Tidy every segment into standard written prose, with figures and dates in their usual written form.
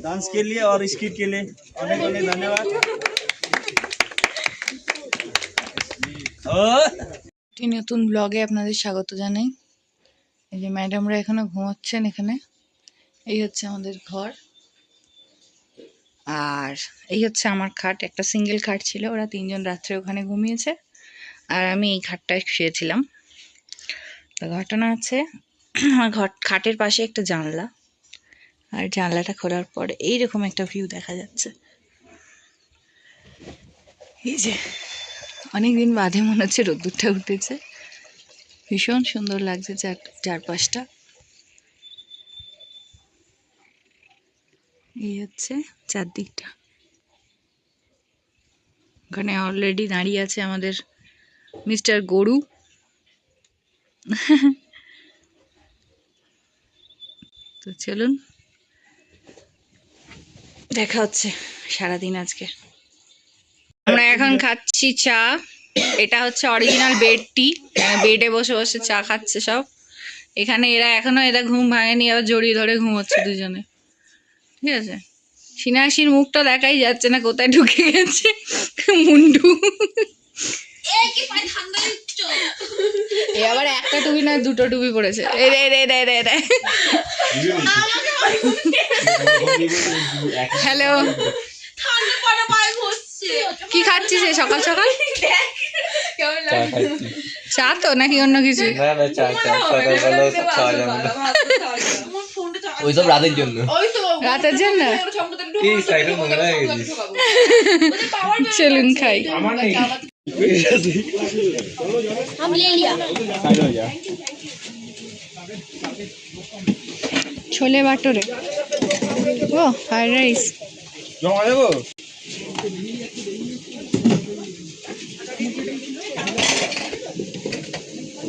Dance के लिए और स्किट के लिए अनेक अनेक धन्यवाद। নতুন ব্লগে আপনাদের স্বাগত জানাই। এই যে ম্যাডামরা এখানে ঘুমাচ্ছেন, এখানে এই হচ্ছে আমাদের ঘর, আর এই হচ্ছে আমার খাট। একটা সিঙ্গেল খাট ছিল, ওরা তিনজন রাত্রে ওখানে ঘুমিয়েছে আর আমি এই খাটটায় শুয়েছিলাম। তো ঘটনা আছে, আমার খাটের পাশে একটা জানলা, আর জানলাটা খোলার পরে এইরকম একটা ভিউ দেখা যাচ্ছে। এই যে অনেকদিন বাদে মনে হচ্ছে রোদ্দুরটা উঠেছে, ভীষণ সুন্দর লাগছে চারপাশটা। এই হচ্ছে চারদিকটা। ওখানে অলরেডি দাঁড়িয়ে আছে আমাদের মিস্টার গরু। তো চলুন, দেখা হচ্ছে সারাদিন আজকে। আমরা এখন খাচ্ছি চা। এটা হচ্ছে অরিজিনাল বেড টি, বেডে বসে বসে চা খাচ্ছে সব। এখানে এরা ঘুম ভাঙেনি, আবার জড়িয়ে ধরে ঘুমোচ্ছে দুজনে। ঠিক আছে, সিনাক্ষীর মুখটা দেখাই যাচ্ছে না, কোথায় ঢুকে গেছে মুন্ডু। আবার একটা টুপি না দুটো টুপি পড়েছে। হ্যালো, কি খাচ্ছিস সকাল সকাল? চা তো নাকি অন্য কিছু? ওইসব রাতের জন্য। রাতের জন্য চলুন খাই। छोले भटूरे, ও ফ্রাইড রাইস। জমা দেবো।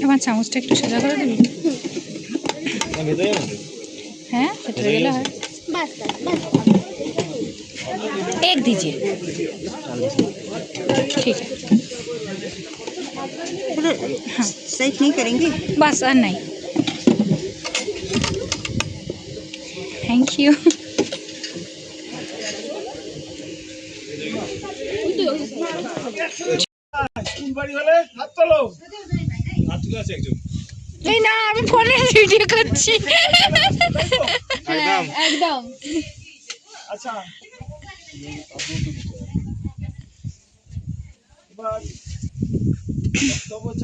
আমার চামচটা একটু সোজা করে দিবি? হ্যাঁ, ভেতরে গেলে হয়। एक दीजिए, ठीक है। हाँ, सही नहीं करेंगे बस और नहीं। Thank you. এই না, আমি ফোনে ভিডিও করছি। একদম। আচ্ছা, এবার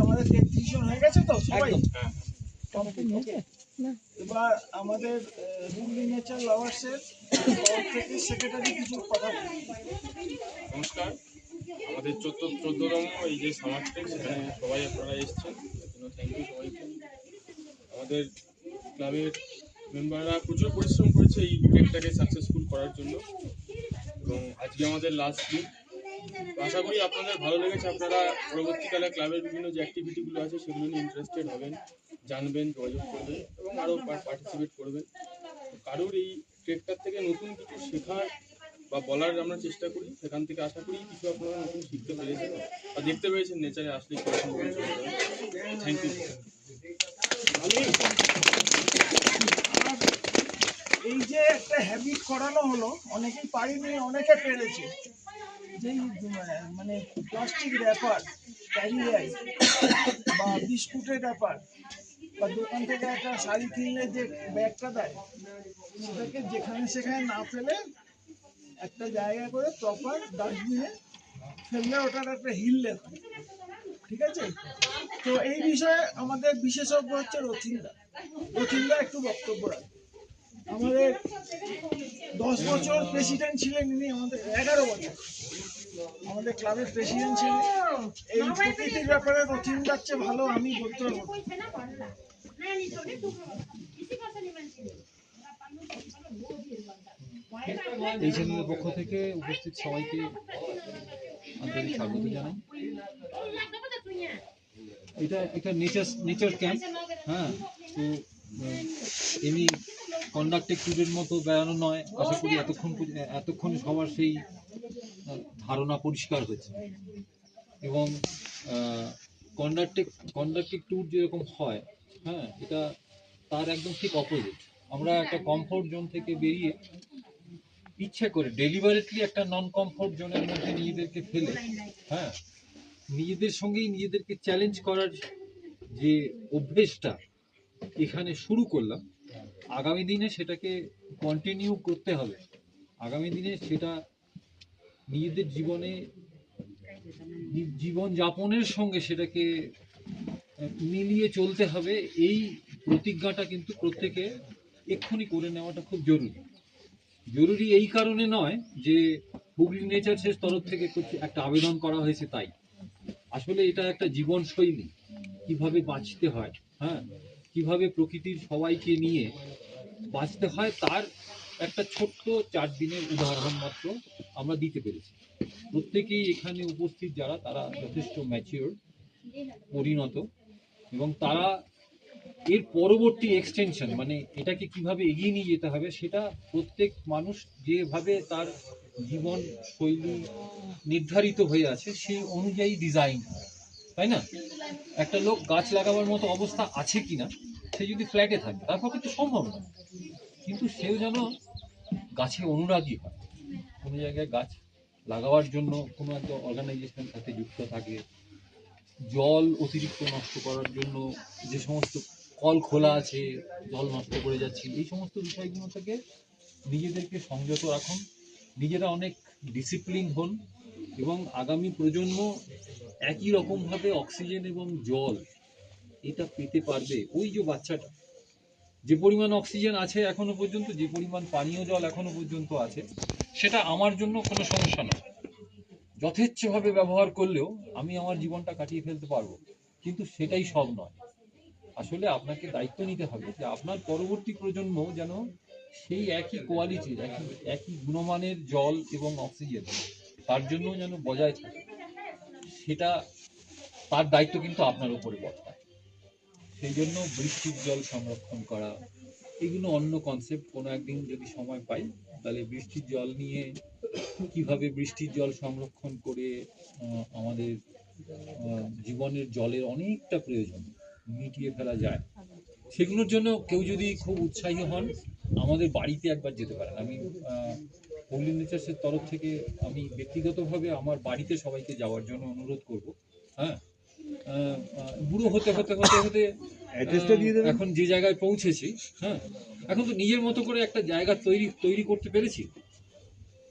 আমাদের 33 জন হয়ে গেছে তো সবাই। এবার আমাদের রুলি নেচার লাভার্সের থেকে সেক্রেটারি কিছু কথা বলুন। নমস্কার, আমাদের 14তম এই যে সামার ট্রেক, সেখানে সবাই আপনারা এসেছেন, থ্যাংক ইউ সবাইকে। আমাদের ক্লাবের মেম্বাররা প্রচুর পরিশ্রম করেছে এই ট্রেকটাকে সাকসেসফুল করার জন্য, এবং আজকে আমাদের লাস্ট দিন। আশা করি আপনাদের ভালো লেগেছে। আপনারা পরবর্তীকালে ক্লাবের বিভিন্ন যে অ্যাক্টিভিটিগুলো আছে সেগুলো নিয়ে ইন্টারেস্টেড হবেন, জানবেন, যোগাযোগ করবেন এবং আরও পার্টিসিপেট করবেন। কারোর এই ট্রেকটার থেকে নতুন কিছু শেখার বা বলার আমরা চেষ্টা করি, সেখান থেকে আশা করি কিছু আপনারা নতুন শিখতে পেরেছেন বা দেখতে পেরেছেন নেচারে আসলে কিরকম। Thank you. এই যে একটা হ্যাবিট করানো হলো, অনেকেই পারেনি, অনেকে পেরেছে। যেই মানে প্লাস্টিক র্যাপার, ক্যারি ব্যাগ বা বিস্কুটের র্যাপার বা দোকান থেকে একটা শাড়ি কিনলে যে ব্যাগটা দেয়, সেটাকে যেখানে সেখানে না ফেলে একটা জায়গা করে প্রপার ডাস্টবিনে ফেললে ওটার একটা হিললে হয়। ঠিক আছে, তো এই বিষয়ে আমাদের বিশেষজ্ঞ হচ্ছে রথিন্দা একটু বক্তব্য রাখবে। আমাদের 10 বছর প্রেসিডেন্ট ছিলেন ইনি, আমাদের 11 বছর আমাদের ক্লাবের প্রেসিডেন্ট ছিলেন। এই প্রকৃতির ব্যাপারে রথিন্দার চেয়ে ভালো আমি বলতে পারবো। এই চ্যানেলের পক্ষ থেকে উপস্থিত সবাইকে আন্তরিক স্বাগত জানাই। এটা একটা নেচার ক্যাম্প। হ্যাঁ, তো এমনি কন্ডাক্টেড ট্যুরের মতো বেড়ানো নয়। আশা করি এতক্ষণ সবার সেই ধারণা পরিষ্কার হয়েছে। এবং কন্ডাক্টেড ট্যুর যেরকম হয়, হ্যাঁ, এটা তার একদম ঠিক অপোজিট। আমরা একটা কমফোর্ট জোন থেকে বেরিয়ে ইচ্ছে করে ডেলিভারেটলি একটা নন কমফোর্ট জোনের মধ্যে নিজেদেরকে ফেলে, হ্যাঁ, নিজেদের সঙ্গেই নিজেদেরকে চ্যালেঞ্জ করার যে অভ্যেসটা এখানে শুরু করলাম, আগামী দিনে সেটাকে কন্টিনিউ করতে হবে। আগামী দিনে সেটা নিজেদের জীবনে জীবন যাপনের সঙ্গে সেটাকে মিলিয়ে চলতে হবে। এই প্রতিজ্ঞাটা কিন্তু প্রত্যেকে এক্ষুনি করে নেওয়াটা খুব জরুরি। জরুরি এই কারণে নয় যে হুগলি নেচার্সের তরফ থেকে একটা আবেদন করা হয়েছে তাই। আসলে এটা একটা জীবনশৈলী, কিভাবে বাঁচতে হয়, হ্যাঁ, কিভাবে প্রকৃতির সবাইকে নিয়ে বাঁচতে হয় তার একটা ছোট্ট 4 দিনের উদাহরণ মাত্র আমরা দিতে পেরেছি। প্রত্যেকেই এখানে উপস্থিত যারা, তারা যথেষ্ট ম্যাচিওর, পরিণত, এবং তারা এর পরবর্তী এক্সটেনশন মানে এটাকে কিভাবে এগিয়ে নিয়ে যেতে হবে সেটা প্রত্যেক মানুষ যেভাবে তার জীবন শৈলী নির্ধারিত হয়ে আছে সেই অনুযায়ী ডিজাইন, তাই না? একটা লোক গাছ লাগাবার মতো অবস্থা আছে কিনা, সে যদি ফ্ল্যাটে থাকে তার পক্ষে তো সম্ভব না, কিন্তু সেও যেন গাছে অনুরাগী হয়, কোনো জায়গায় গাছ লাগাবার জন্য কোনো একটা অর্গানাইজেশনের সাথে যুক্ত থাকে, জল অতিরিক্ত নষ্ট করার জন্য যে সমস্ত কল খোলা আছে, জল নষ্ট করে যাচ্ছি, এই সমস্ত বিষয়গুলো থেকে নিজেদেরকে সংযত রাখুন, নিজেরা অনেক ডিসিপ্লিন হন, এবং আগামী প্রজন্ম একই রকমভাবে অক্সিজেন এবং জল এটা পেতে পারবে। ওই যে বাচ্চাটা, যে পরিমাণ অক্সিজেন আছে এখনো পর্যন্ত, যে পরিমাণ পানীয় জল এখনো পর্যন্ত আছে, সেটা আমার জন্য কোনো সমস্যা নয়। যথেচ্ছভাবে ব্যবহার করলেও আমি আমার জীবনটা কাটিয়ে ফেলতে পারবো, কিন্তু সেটাই সব নয়। আসলে আপনাকে দায়িত্ব নিতে হবে যে আপনার পরবর্তী প্রজন্ম যেন সেই একই কোয়ালিটির, একই গুণমানের জল এবং অক্সিজেন তার জন্য যেন বজায় থাকে, সেটা তার দায়িত্ব কিন্তু আপনার উপরে বর্তায়। সেই জন্য বৃষ্টির জল সংরক্ষণ করা, এগুলো অন্য কনসেপ্ট। কোনো একদিন যদি সময় পাই তাহলে বৃষ্টির জল নিয়ে, কিভাবে বৃষ্টির জল সংরক্ষণ করে আমাদের জীবনের জলের অনেকটা প্রয়োজন মিটিয়ে ফেলা যায়, সেগুলোর জন্য কেউ যদি খুব উৎসাহী হন আমাদের বাড়িতে একবার যেতে পারেন। আমি হুগলি নেচার্সের তরফ থেকে আমি ব্যক্তিগতভাবে আমার বাড়িতে সবাইকে যাওয়ার জন্য অনুরোধ করব। হ্যাঁ, বুড়ো হতে হতে হতে হতে এখন যে জায়গায় পৌঁছেছি, হ্যাঁ, এখন তো নিজের মতো করে একটা জায়গা তৈরি করতে পেরেছি।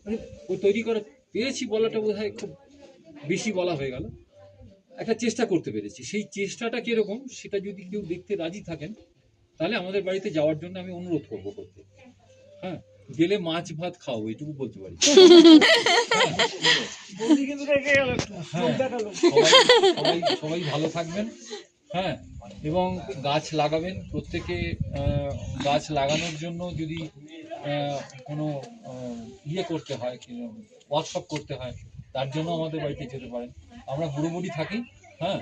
মানে ওই তৈরি করে পেরেছি বলাটা বোধহয় খুব বেশি বলা হয়ে গেল, একটা চেষ্টা করতে পেরেছি। সেই চেষ্টাটা কিরকম সেটা যদি কেউ দেখতে রাজি থাকেন তাহলে আমাদের বাড়িতে যাওয়ার জন্য আমি অনুরোধ করবো করতে। হ্যাঁ, গেলে মাছ ভাত খাও, এইটুকু বলতে পারি। বৌদি কিন্তু রেগে গেল একটু, লোক দেখালো। সবাই ভালো থাকবেন, হ্যাঁ, এবং গাছ লাগাবেন প্রত্যেকে। গাছ লাগানোর জন্য যদি কোনো ইয়ে করতে হয়, ওয়ার্কশপ করতে হয়, তার জন্য আমাদের বাড়িতে যেতে পারেন। আমরা বুড়ো বুড়ি থাকি, হ্যাঁ,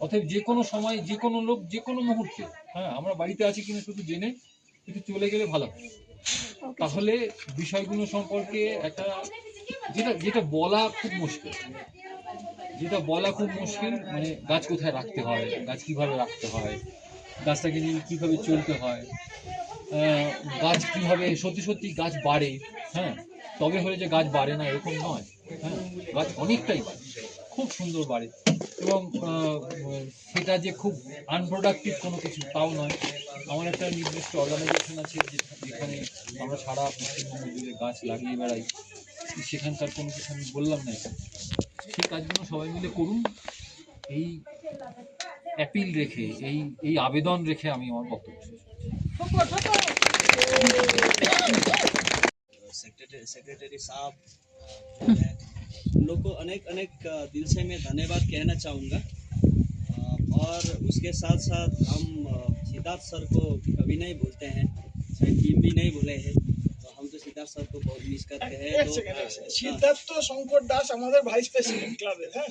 অতএব যে কোনো সময় যে কোনো লোক যে কোনো মুহূর্তে, হ্যাঁ, আমরা বাড়িতে আছি কিনা শুধু জেনে একটু চলে গেলে ভালো হয়। তাহলে বিষয়গুলো সম্পর্কে একটা যেটা বলা খুব মুশকিল, মানে গাছ কোথায় রাখতে হয়, গাছ কিভাবে রাখতে হয়, গাছটাকে নিয়ে কিভাবে চলতে হয়, গাছ কিভাবে সত্যি গাছ বাড়ে, হ্যাঁ, তবে হলে যে গাছ বাড়ে না এরকম নয়, হ্যাঁ, গাছ অনেকটাই বাড়ে, খুব সুন্দর বাড়ে, এবং সেটা যে খুব আনপ্রোডাক্টিভ কোনো কিছু তাও নয়। আমার একটা নির্দিষ্ট অর্গানাইজেশন আছে যেখানে আমরা সারা পশ্চিমবঙ্গ জুড়ে গাছ লাগিয়ে বেড়াই, সেখানকার কোনো কিছু আমি বললাম না এখানে। সেই কাজগুলো সবাই মিলে করুন, এই অ্যাপিল রেখে, এই আবেদন রেখে আমি আমার বক্তব্য শেষ করছি। सेक्रेटरी साहब, मैं उन लोग को अनेक दिल से मैं धन्यवाद कहना चाहूँगा। और उसके साथ साथ हम सिद्धार्थ सर को कभी नहीं भूलते हैं, शायद टीम भी नहीं भूले हैं, तो हम तो सिद्धार्थ सर को बहुत मिस करते हैं। এক সেকেন্ড, সিদ্ধার্থ শঙ্কর দাস আমাদের ভাইস প্রেসিডেন্ট ক্লাবের, হ্যাঁ,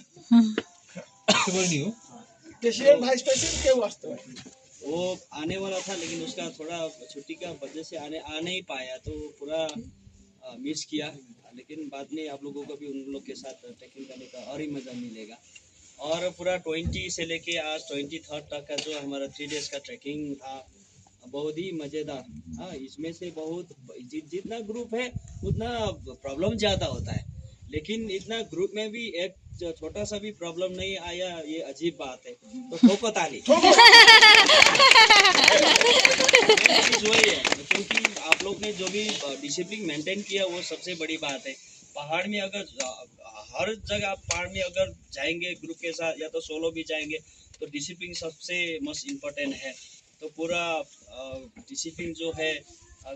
প্রেসিডেন্ট ভাইস প্রেসিডেন্ট কেউ আসতে পারে। वो आने वाला था लेकिन उसका थोड़ा छुट्टी का वजह से आ नहीं पाया, तो पूरा मिस किया। लेकिन बाद में आप लोगों को भी उन लोग के साथ ट्रैकिंग करने का और ही मज़ा मिलेगा। और पूरा 20 से लेके आज 23 तक का जो हमारा 3 डेज का ट्रैकिंग था, बहुत ही मजेदार। हाँ, इसमें से बहुत जितना ग्रुप है उतना प्रॉब्लम ज्यादा होता है, लेकिन इतना ग्रुप में भी एक छोटा सा भी प्रॉब्लम नहीं आया, ये अजीब बात है। तो ठोको ताली। चीज़ वही है, क्योंकि आप लोग ने जो भी डिसिप्लिन मेंटेन किया वो सबसे बड़ी बात है। पहाड़ में अगर हर जगह आप पहाड़ में अगर जाएंगे ग्रुप के साथ या तो सोलो भी जाएंगे, तो डिसिप्लिन सबसे मोस्ट इम्पोर्टेंट है। तो पूरा डिसिप्लिन जो है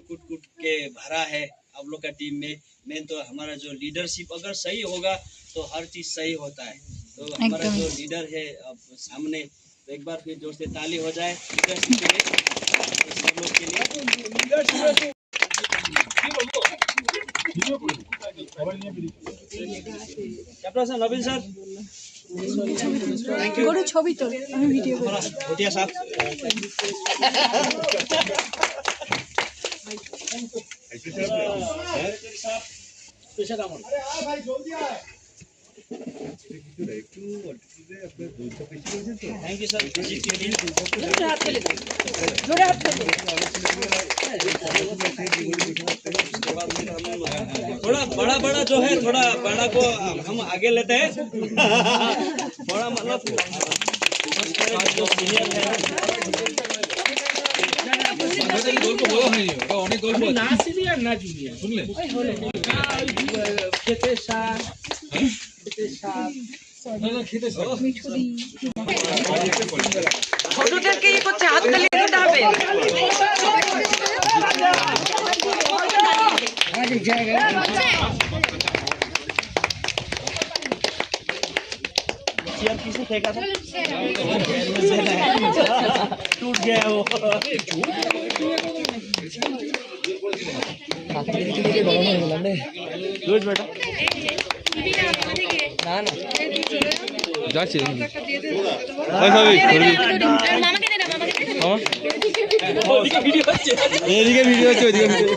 कुट कुट के भरा है आप लोग का टीम में। मेन तो हमारा जो लीडरशिप अगर सही होगा तो हर चीज़ सही होता है। तो हमारा एकदम। जो लीडर है अब सामने, तो एक बार फिर जोर से ताली हो जाए लीडरशिप के लिए, सब लोग के लिए। कैप्टन नवीन सर, গরু ছবি তো আমি ভিডিও हमारा भूटिया साहब। Thank you sir. थोड़ा बड़ा बड़ा जो है, थोड़ा बड़ा को हम आगे लेते हैं। बड़ा मतलब जो सीनियर है, আমাদের গল্প বলা হয়নি, ওটা অনেক গল্প আছে। না সিনিয়র না জুনিয়র, শুনলেন? খেতে শাক, খেতে শাক। না না, খেতে সব। ছোটটাকে কি করছে হাত তালি দিতে হবে चेयर किसे फेंका था? टूट गया वो। गुड बेटा। যাচ্ছে वीडियो बच्चे। এদিকে ভিডিও হচ্ছে, ওইদিকে ভিডিও।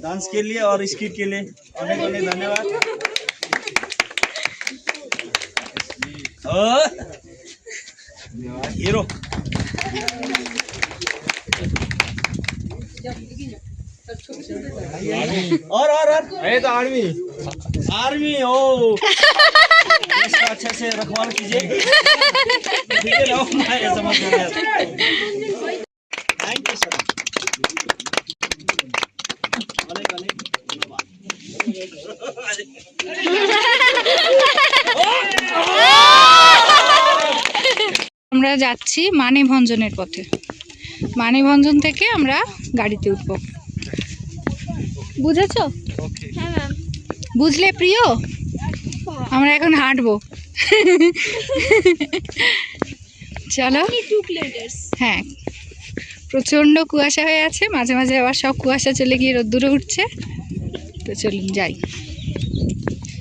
डांस के लिए और स्किट के लिए अनेक अनेक धन्यवाद। हीरो और ये तो आर्मी। आर्मी हो। इसका अच्छे से रखवाल कीजिए। ठीक है ना, मैं समझ गया। Thank you sir. अनेक अनेक धन्यवाद। আমরা যাচ্ছি মানেভঞ্জনের পথে। মানেভঞ্জন থেকে আমরা গাড়িতে উঠব, বুঝেছো? বুঝলে প্রিয়? আমরা এখন হাঁটবো। চলো। হ্যাঁ, প্রচন্ড কুয়াশা হয়ে আছে, মাঝে মাঝে আবার সব কুয়াশা চলে গিয়ে রোদ্দুরে উঠছে। তো চলুন যাই।